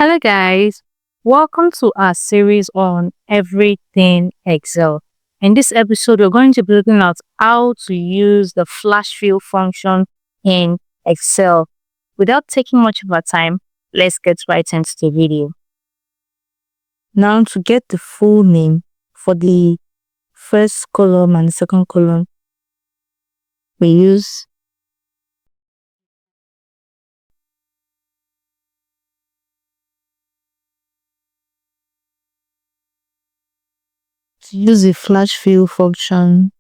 Hello, guys. Welcome to our series on everything Excel. In this episode, we're going to be looking at how to use the flash fill function in Excel. Without taking much of our time, let's get right into the video. Now, to get the full name for the first column and the second column, we use the flash fill function.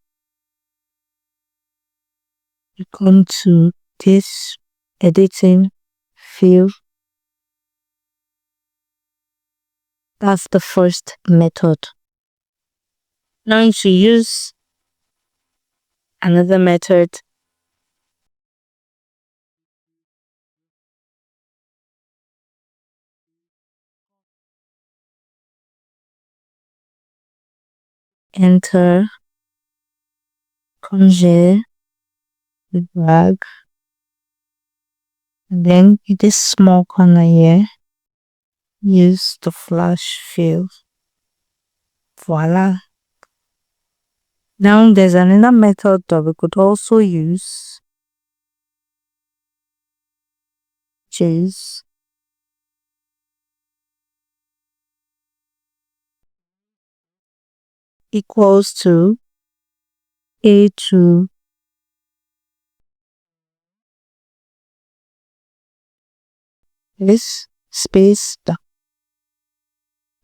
You come to this editing fill. That's the first method. Now to use another method, enter, congé, drag, and then in this small corner here, use the flash fill. Voila. Now there's another method that we could also use, which is equals to A2 this space down,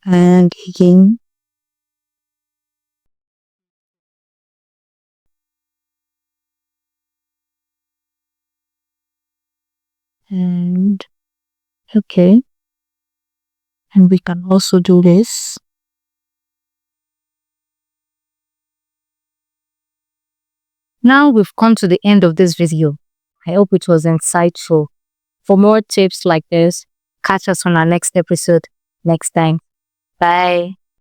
and again and okay, and we can also do this. Now we've come to the end of this video. I hope it was insightful. For more tips like this, catch us on our next episode next time. Bye.